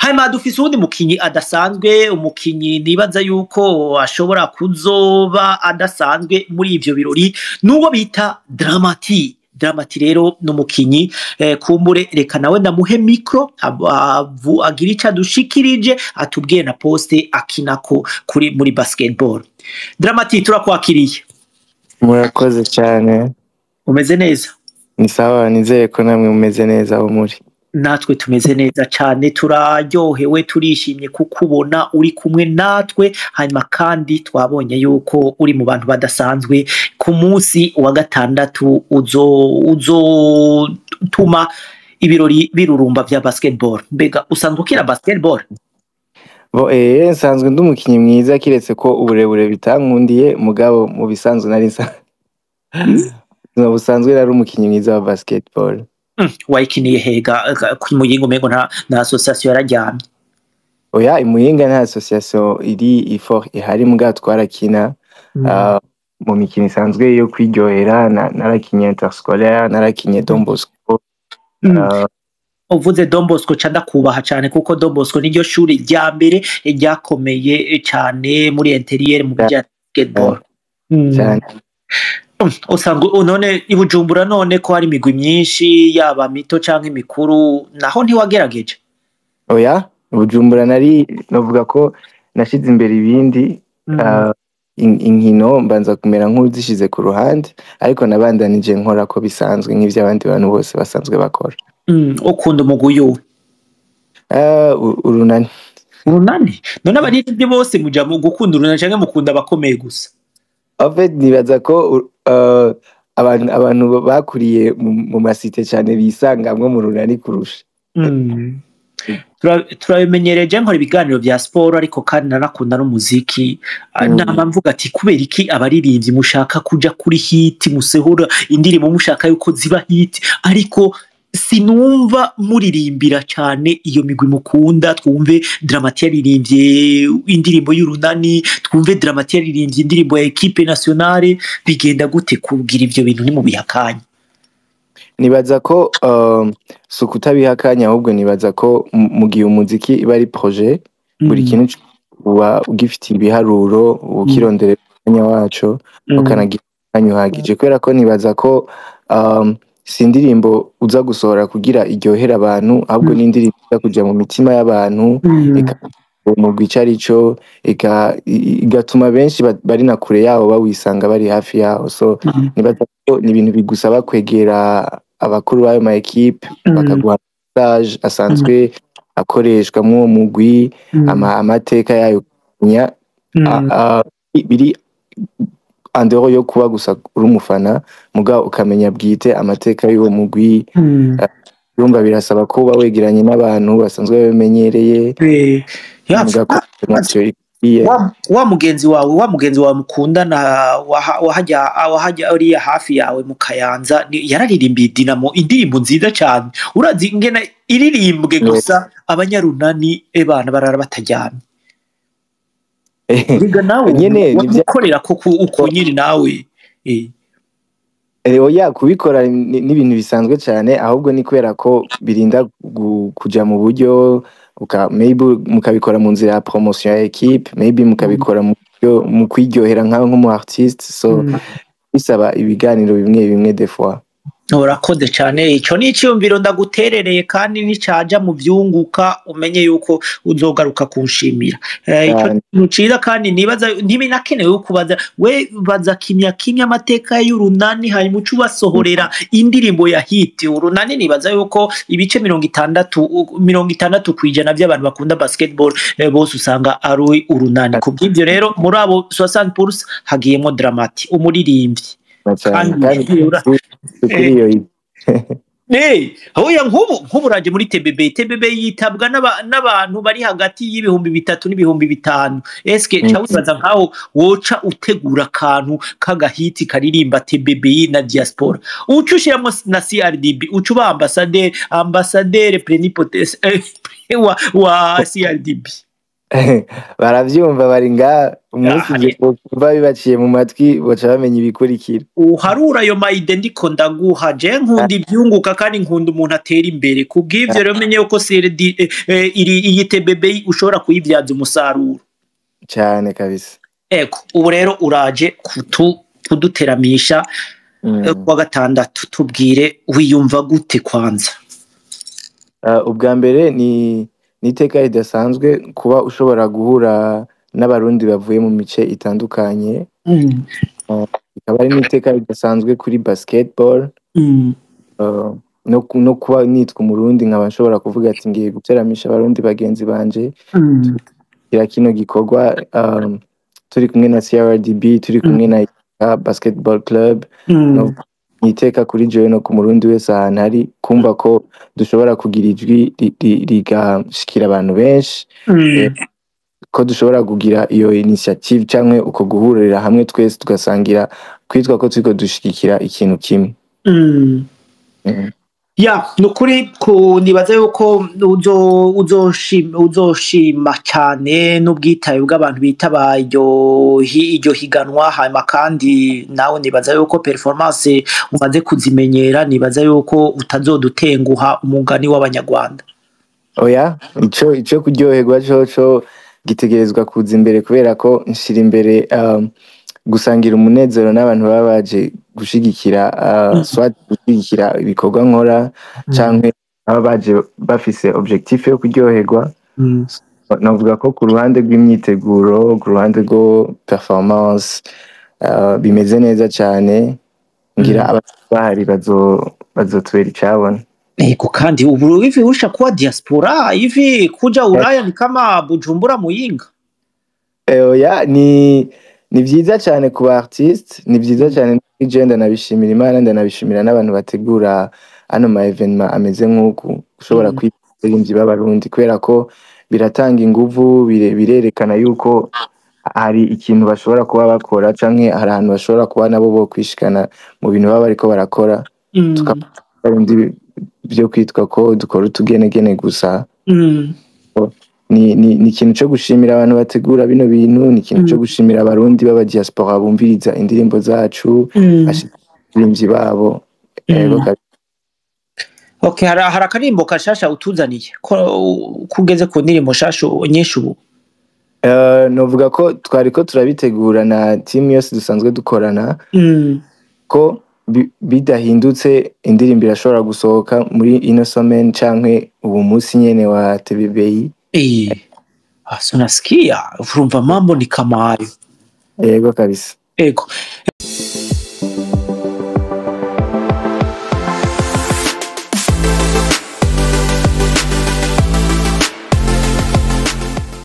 hanyuma dufise uwundi mukinyi adasanzwe, umukinyi nibaza yuko ashobora kuzoba adasanzwe muri ivyo birori, nuwo bita Dramati. Dramati rero n'umukinyi kumbure reka nawe ndamuhe micro agira ico adushikirije atubwiye na poste akinako kuri muri basketball. Dramati turakwakiriye. Murakoze cyane. Umeze neza? Ni sawa, nizeye ko namwe mumeze neza aho muri. Natwe tumeze neza cyane, turaryohewe turishimye kukubona uri kumwe natwe, hanyuma kandi twabonye yuko uri mu bantu badasanzwe. Ku munsi wa gatandatu uzotuma ibirori birurumba vya basketball. Mbega usanzwe ukina basketball? Nsanzwe ndi umukinyi mwiza kiretse ko uburebure bitankundiye, mugabo mu bisanzwe nari busanzwe nari umukinyi mwiza wa basketball. Wayikiniye hega ku Muyinga umengo na association yararyamye? Oya, Muyinga nta association iri ifort ihari, mugabo twarakina mu mikino isanzwe yo kwiryohera, narakinye interscolaire, narakinye Don Bosco. Uvuze Don Bosco canda kubaha cyane kuko Don Bosco niryo shuri rya mbere ryakomeye cyane muri interieur mu bijyanye basketball. Cyane. Usanzwe none i Bujumbura none ko hari imigwi myinshi yaba mito canke imikuru, naho ntiwagerageje? Oya, Bujumbura nari novuga ko nashize imbere ibindi inkino mbanza kumera nk'uzishize ku ruhande, ariko nabandanije nkora ko bisanzwe nk'ivy'abandi bantu bose basanzwe bakora. Ukunda umugwi uyu? Urunani. Urunani? None abaririmbyi bose muja mu gukunda urunani canke mukunda abakomeye gusa? Ofet nibaza ko abantu bakuriye mu masite cyane bisangamwe mu runani kurusha. Turabimenyereje nkora ibiganiro vya sport, ariko kandi narakunda n'umuziki. Nama mvuga ati kubera iki abaririmbyi mushaka kuja kuri hit, musehura indirimbo mushaka yuko ziba hit, ariko sinumva muririmbira cyane iyo migwi mukunda. Twumve Dramati yaririmbye indirimbo y'urunani, twumve Dramati yaririmbye indirimbo ya equipe nationale. Bigenda gute kugira ivyo bintu ni mu bihakanya? Nibaza ko sukutabihakanya, ahubwo nibaza ko mu gihe umuziki iba ari projet, buri kintu uba ugifitiye ibiharuro, ukirondera umwanya wacu, ukanagira umwanya uhagije, kubera ko nibaza ko si indirimbo uza gusohora kugira iryohera abantu, ahubwo ni indirimbo iza kuja mu mitima y'abantu, umugwi icarico, igatuma benshi bari na kure yawo bawisanga bari hafi yawo. So nibaza ko ni ibintu bigusaba kwegera abakuru b'ayo ma equipe bakaguha message asanzwe akoreshwa mu mugwi, amateka yayo biri andero yo kuba gusa uri umufana, mugabo ukamenya bwite amateka y'uwo mugwi. Urumva birasaba ko uba wegeranye n'abantu basanzwe bamenyereye. Wa mugenzi wawe mukundana wahajya uriya hafi yawe mu Kayanza yararirimbiye Dinamo indirimbo nziza cyane, urazi ngena iririmbwe gusa abanyarunani bana barara bataryamye. Biga nawe nyene ukorera ko uko nyine nawe oya, kubikora n'ibintu bisanzwe cyane, ahubwo ni kubera ko birinda kuja mu buryo, maybe mukabikora mu nzira ya promotion ya equipe, maybe mukabikora mu kwiryohera nk'umu artiste. So bisaba ibiganiro bimwe bimwe des fois. Urakoze cyane, ico ni icyumviro ndaguterereye kandi nicaja mu vyunguka umenye yuko uzogaruka kunshimira. Ico nucira kandi nibaza ntibinakenewe kubaza we baza kimya amateka y'urunani, hanyuma ucu basohorera indirimbo ya hit. Urunani nibaza yuko ibice 60 kwijana by'abantu bakunda basketball bose usanga ari urunani. Kubw'ivyo rero muri abo 60% hagiyemo Dramati umuririmbyi. Hoya nk'ubu raje muri TBB yitabwa n'abantu bari hagati y'ibihumbi 3 n'ibihumbi 5. Eske cyawibaza nkaho woca utegura akantu kagahiti karirimba TBB na diaspora, ucushiramo na CRDB, ucuba ambassadeur plenipotence wa CRDB? baravyumva bari ngaha umunsi ivyo kuva bibaciye mu matwi boca bamenya ibikurikira. Uharura ayo mayide ndiko ndaguha je nkunda ivyunguka kandi nkunda umuntu atera imbere kubw'ivyo rero menye yuko iyi TBB ushobora kuyivyaza umusaruro cane kabisa. Ego ubu rero uraje kuduteramisha kwa gatandatu tubwire wiyumva gute kwanza? Ubwa mbere ni iteka ridasanzwe kuba ushobora guhura n'abarundi bavuye mu mice itandukanye. Bikaba ari n'iteka ridasanzwe kuri basketball. No kuba nitwa umurundi nkaba nshobora kuvuga ati ngiye guteramisha abarundi bagenzi banje kira kino gikorwa turi kumwe na CRDB, turi kumwe na basketball club. Niteka kuri jewe no ku murundi wese ahantu ari kumva ko dushobora kugira ijwi rigashikira abantu benshi, ko dushobora kugira iyo initiative canke uko guhurira hamwe twese tugasangira kwitwa ko turiko dushigikira ikintu kimwe. Ya nukuri nibaza yuko uzoshima cyane n'ubwitaye bw'abantu bitaba iryo higanwa, hanyuma kandi nawe nibaza yuko performance umaze kuzimenyera, nibaza yuko utazodutenguha umugani w'abanyarwanda. Oya ico kuryoherwa coco gitegerezwa kuza imbere kubera ko nshira imbere gusangira umunezero n'abantu baba baje gushigikira swat gushigikira ibikorwa nkora canke baba baje bafise objectif yo kuryoherwa. Navuga ko ku ruhande rw'imyiteguro, ku ruhande rwo performance bimeze neza cyane, ngira abahari bazotwera icabona. Ego kandi ubu hivi usha kuwa diaspora hivi kuja Ulaya ni kama Bujumbura Muyinga. Oya ni vyiza cyane ku ba artiste, ni vyiza cyane n'igenda nabishimira Imana ndanabishimira n'abantu bategura ano ma evenement ameze nk'uku ushobora kwitirimbyi b'abarundi kubera ko biratanga inguvu, birerekana yuko hari ikintu bashobora kuba bakora canke hari ahantu bashobora kuba nabo bo kwishikana mu bintu baba bariko barakora. Tukarundi byo kwitwa ko dukora utugenegene gusa. Ni ikintu cyo gushimira abantu bategura bino bintu, ni ikintu cyo gushimira abarundi b'aba diaspora bumviriza indirimbo zacu, ashimye babo. Okay, hari akarimbo kashasha utuzaniye ko kugeze ku ndirimbo shasha nyinshi ubu? Novuga ko twariko turabitegura na team yose dusanzwe dukorana ko bidahindutse indirimbo irashobora gusohoka muri ino semaine canke ubu munsi nyene wa TBB. Nasikia urumva mambo ni kama hayo. Yego kabisa. Ego